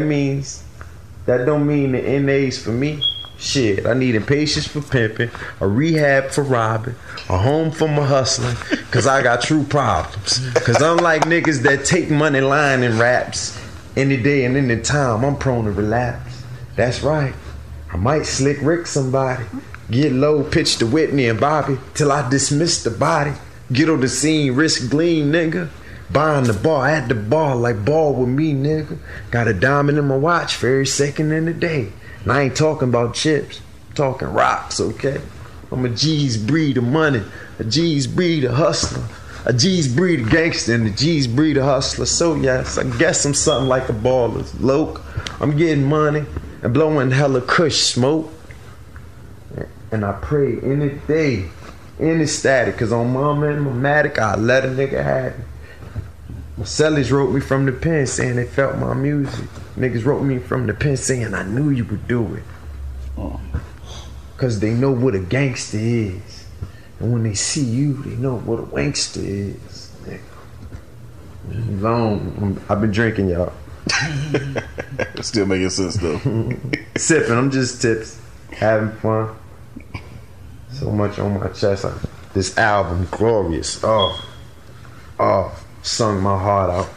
don't mean the NA's for me. Shit, I need impatience for pimping, a rehab for robbing, a home for my hustling, cause I got true problems. Cause unlike niggas that take money line and raps, any day and any time, I'm prone to relapse. That's right, I might slick Rick somebody, get low, pitch to Whitney and Bobby, till I dismiss the body, get on the scene, risk gleam, nigga. Buying the bar at the bar like ball with me, nigga. Got a diamond in my watch for every second in the day. And I ain't talking about chips, I'm talking rocks, okay? I'm a G's breed of money, a G's breed of hustler. A G's breed a gangster and the G's breed a hustler. So yes, I guess I'm something like a baller. Loke, I'm getting money and blowing hella kush smoke. And I pray any day, any static, cause on mama and my matic, I let a nigga have it. My cellies wrote me from the pen saying they felt my music. Niggas wrote me from the pen saying I knew you would do it. Cause they know what a gangster is. And when they see you, they know what a wankster is. Long. I've been drinking, y'all. It's still making sense though. Sipping, I'm just tips. Having fun. So much on my chest. This album, glorious. Sung my heart out.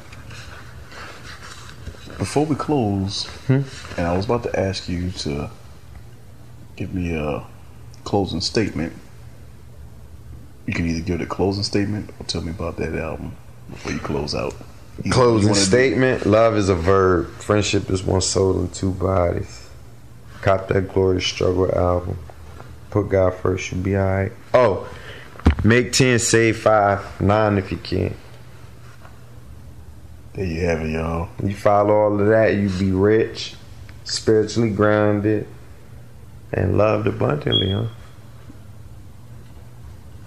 Before we close, and I was about to ask you to give me a closing statement. You can either give the closing statement or tell me about that album before you close out. Closing statement: love is a verb. Friendship is one soul and two bodies. Cop that Glorious Struggle album. Put God first, you'll be alright. Oh, make 10, save 5, 9 if you can. There you have it, y'all. You follow all of that, you be rich, spiritually grounded, and loved abundantly, huh?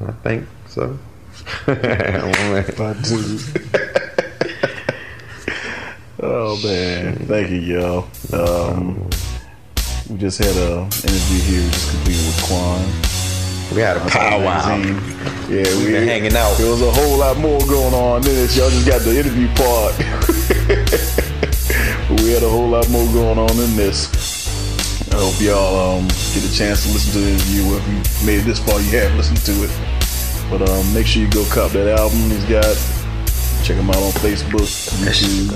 I think so. Oh man, thank you, y'all. We just had an interview here, just completed with Quan. We had a powwow. Yeah, we been hanging out. There was a whole lot more going on than this. Y'all just got the interview part. But we had a whole lot more going on than this. I hope y'all get a chance to listen to the interview. If you made it this far, you have listened to it. But make sure you go cop that album he's got. Check him out on Facebook, YouTube,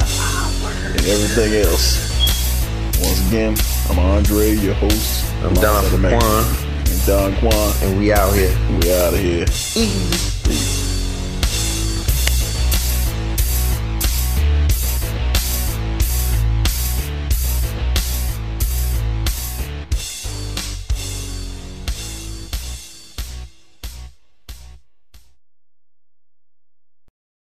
and everything else. Once again, I'm Andre, your host. I'm Don Quan. And Don Quan. And we out here. We out of here.